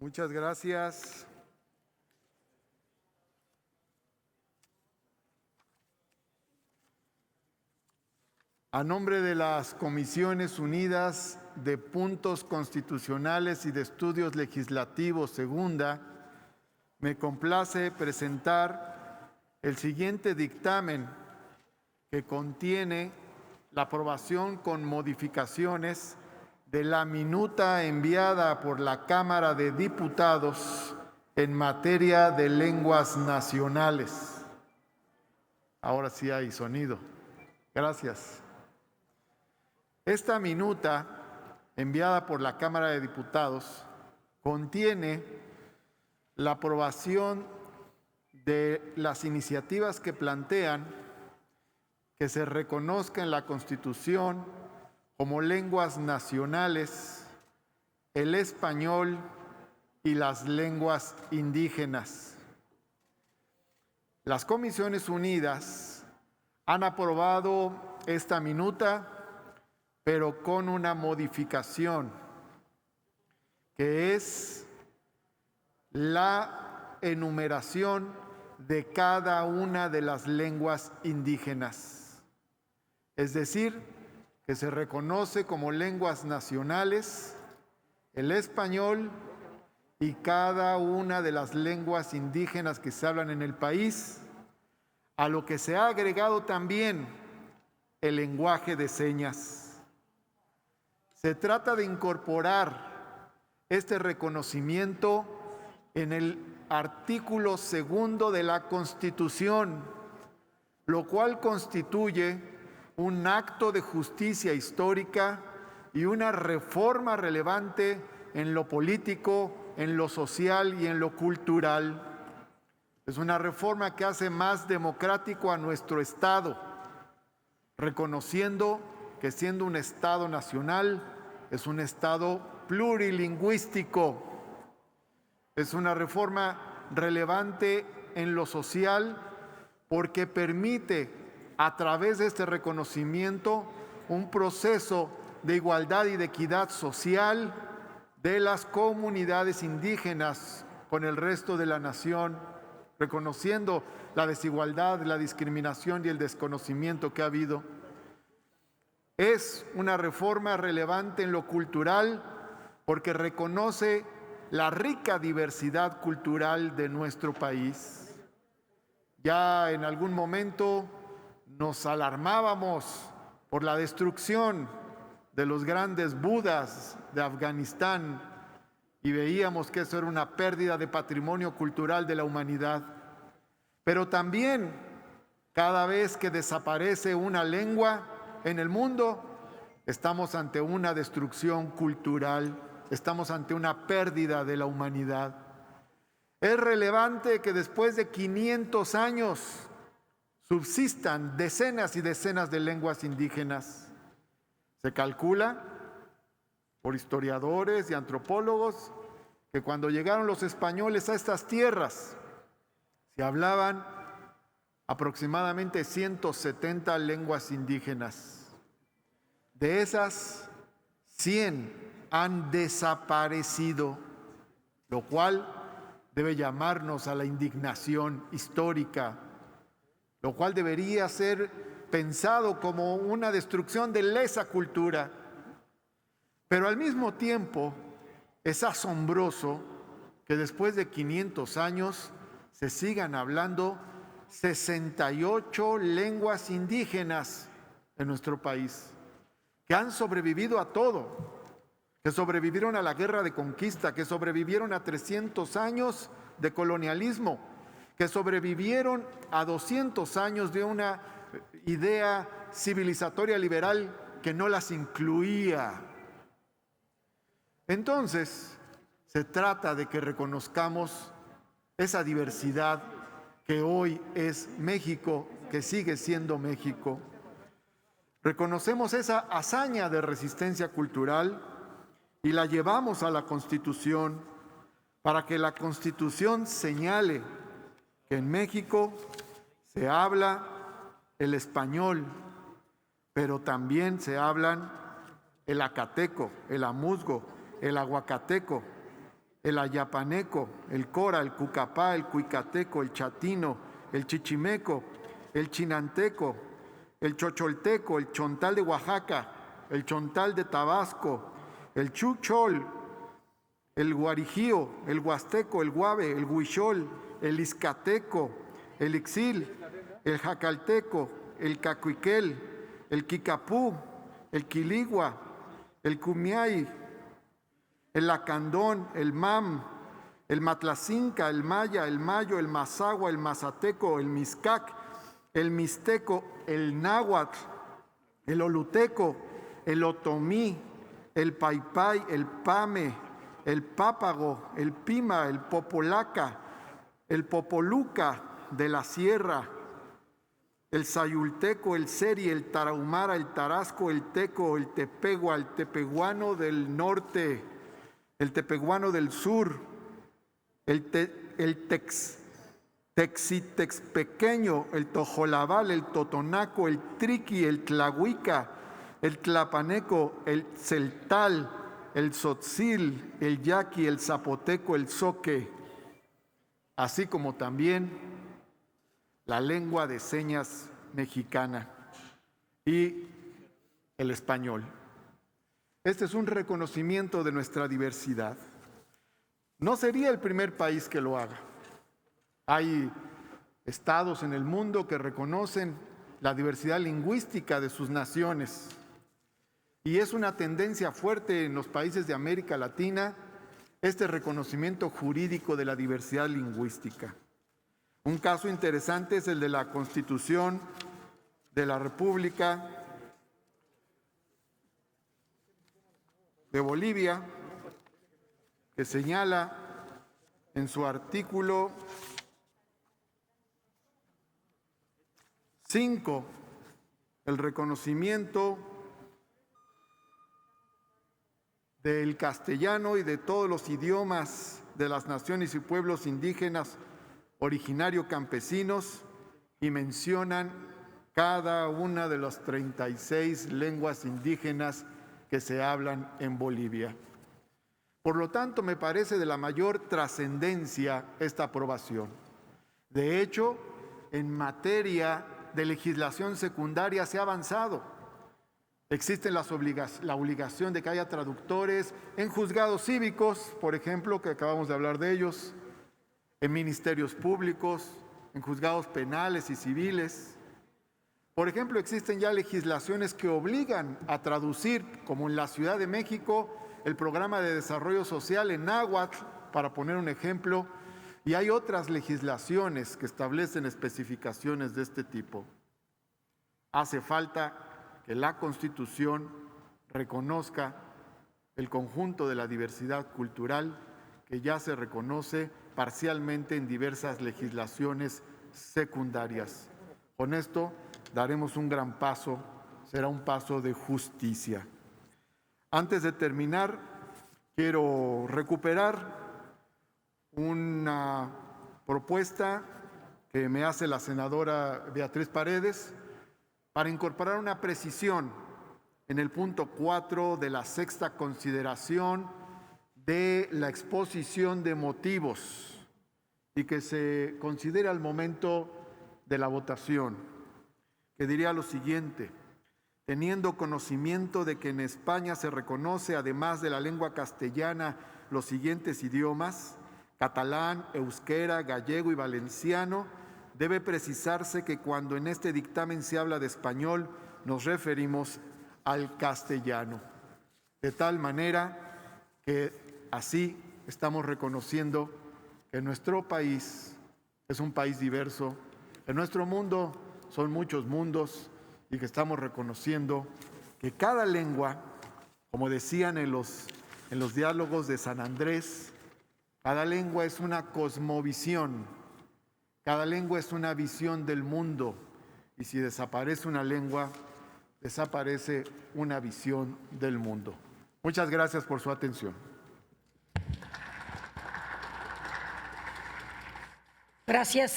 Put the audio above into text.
Muchas gracias. A nombre de las Comisiones Unidas de Puntos Constitucionales y de Estudios Legislativos Segunda, me complace presentar el siguiente dictamen que contiene la aprobación con modificaciones de la minuta enviada por la Cámara de Diputados en materia de lenguas nacionales. Ahora sí hay sonido. Gracias. Esta minuta enviada por la Cámara de Diputados contiene la aprobación de las iniciativas que plantean que se reconozca en la Constitución como lenguas nacionales el español y las lenguas indígenas. Las Comisiones Unidas han aprobado esta minuta, pero con una modificación, que es la enumeración de cada una de las lenguas indígenas. Es decir, que se reconoce como lenguas nacionales el español y cada una de las lenguas indígenas que se hablan en el país, a lo que se ha agregado también el lenguaje de señas. Se trata de incorporar este reconocimiento en el artículo 2 de la Constitución, lo cual constituye un acto de justicia histórica y una reforma relevante en lo político, en lo social y en lo cultural. Es una reforma que hace más democrático a nuestro Estado, reconociendo que siendo un Estado nacional, es un Estado plurilingüístico. Es una reforma relevante en lo social porque permite, a través de este reconocimiento, un proceso de igualdad y de equidad social de las comunidades indígenas con el resto de la nación, reconociendo la desigualdad, la discriminación y el desconocimiento que ha habido. Es una reforma relevante en lo cultural porque reconoce la rica diversidad cultural de nuestro país. Ya en algún momento nos alarmábamos por la destrucción de los grandes Budas de Afganistán y veíamos que eso era una pérdida de patrimonio cultural de la humanidad. Pero también, cada vez que desaparece una lengua en el mundo, estamos ante una destrucción cultural, estamos ante una pérdida de la humanidad. Es relevante que después de 500 años subsistan decenas y decenas de lenguas indígenas. Se calcula por historiadores y antropólogos que cuando llegaron los españoles a estas tierras, se hablaban aproximadamente 170 lenguas indígenas. De esas, 100 han desaparecido, lo cual debe llamarnos a la indignación histórica, lo cual debería ser pensado como una destrucción de lesa cultura. Pero al mismo tiempo es asombroso que después de 500 años se sigan hablando 68 lenguas indígenas en nuestro país, que han sobrevivido a todo, que sobrevivieron a la guerra de conquista, que sobrevivieron a 300 años de colonialismo, que sobrevivieron a 200 años de una idea civilizatoria liberal que no las incluía. Entonces, se trata de que reconozcamos esa diversidad que hoy es México, que sigue siendo México. Reconocemos esa hazaña de resistencia cultural y la llevamos a la Constitución para que la Constitución señale que en México se habla el español, pero también se hablan el acateco, el amuzgo, el aguacateco, el ayapaneco, el cora, el cucapá, el cuicateco, el chatino, el chichimeco, el chinanteco, el chocholteco, el chontal de Oaxaca, el chontal de Tabasco, el chuchol, el guarijío, el huasteco, el guave, el huichol, el izcateco, el ixil, el jacalteco, el cacuiquel, el quicapú, el quiligua, el cumiay, el lacandón, el mam, el matlacinca, el maya, el mayo, el mazahua, el mazateco, el mixcac, el mixteco, el náhuatl, el oluteco, el otomí, el paipay, el pame, el pápago, el pima, el popolaca, el popoluca de la sierra, el sayulteco, el seri, el tarahumara, el tarasco, el teco, el tepegua, el tepehuano del norte, el tepehuano del sur, el texitex pequeño, el tojolabal, el totonaco, el triqui, el tlahuica, el tlapaneco, el celtal, el tzotzil, el yaqui, el zapoteco, el zoque, así como también la lengua de señas mexicana y el español. Este es un reconocimiento de nuestra diversidad. No sería el primer país que lo haga. Hay estados en el mundo que reconocen la diversidad lingüística de sus naciones. Y es una tendencia fuerte en los países de América Latina este reconocimiento jurídico de la diversidad lingüística. Un caso interesante es el de la Constitución de la República de Bolivia, que señala en su artículo 5 el reconocimiento del castellano y de todos los idiomas de las naciones y pueblos indígenas originario campesinos, y mencionan cada una de las 36 lenguas indígenas que se hablan en Bolivia. Por lo tanto, me parece de la mayor trascendencia esta aprobación. De hecho, en materia de legislación secundaria se ha avanzado. Existe la obligación de que haya traductores en juzgados cívicos, por ejemplo, que acabamos de hablar de ellos, en ministerios públicos, en juzgados penales y civiles. Por ejemplo, existen ya legislaciones que obligan a traducir, como en la Ciudad de México, el programa de desarrollo social en náhuatl, para poner un ejemplo, y hay otras legislaciones que establecen especificaciones de este tipo. Hace falta que la Constitución reconozca el conjunto de la diversidad cultural que ya se reconoce parcialmente en diversas legislaciones secundarias. Con esto daremos un gran paso, será un paso de justicia. Antes de terminar, quiero recuperar una propuesta que me hace la senadora Beatriz Paredes para incorporar una precisión en el punto 4 de la sexta consideración de la exposición de motivos y que se considere al momento de la votación, que diría lo siguiente: teniendo conocimiento de que en España se reconoce, además de la lengua castellana, los siguientes idiomas: catalán, euskera, gallego y valenciano, debe precisarse que cuando en este dictamen se habla de español, nos referimos al castellano. De tal manera que así estamos reconociendo que nuestro país es un país diverso, que nuestro mundo son muchos mundos y que estamos reconociendo que cada lengua, como decían en los diálogos de San Andrés, cada lengua es una cosmovisión, cada lengua es una visión del mundo, y si desaparece una lengua, desaparece una visión del mundo. Muchas gracias por su atención. Gracias.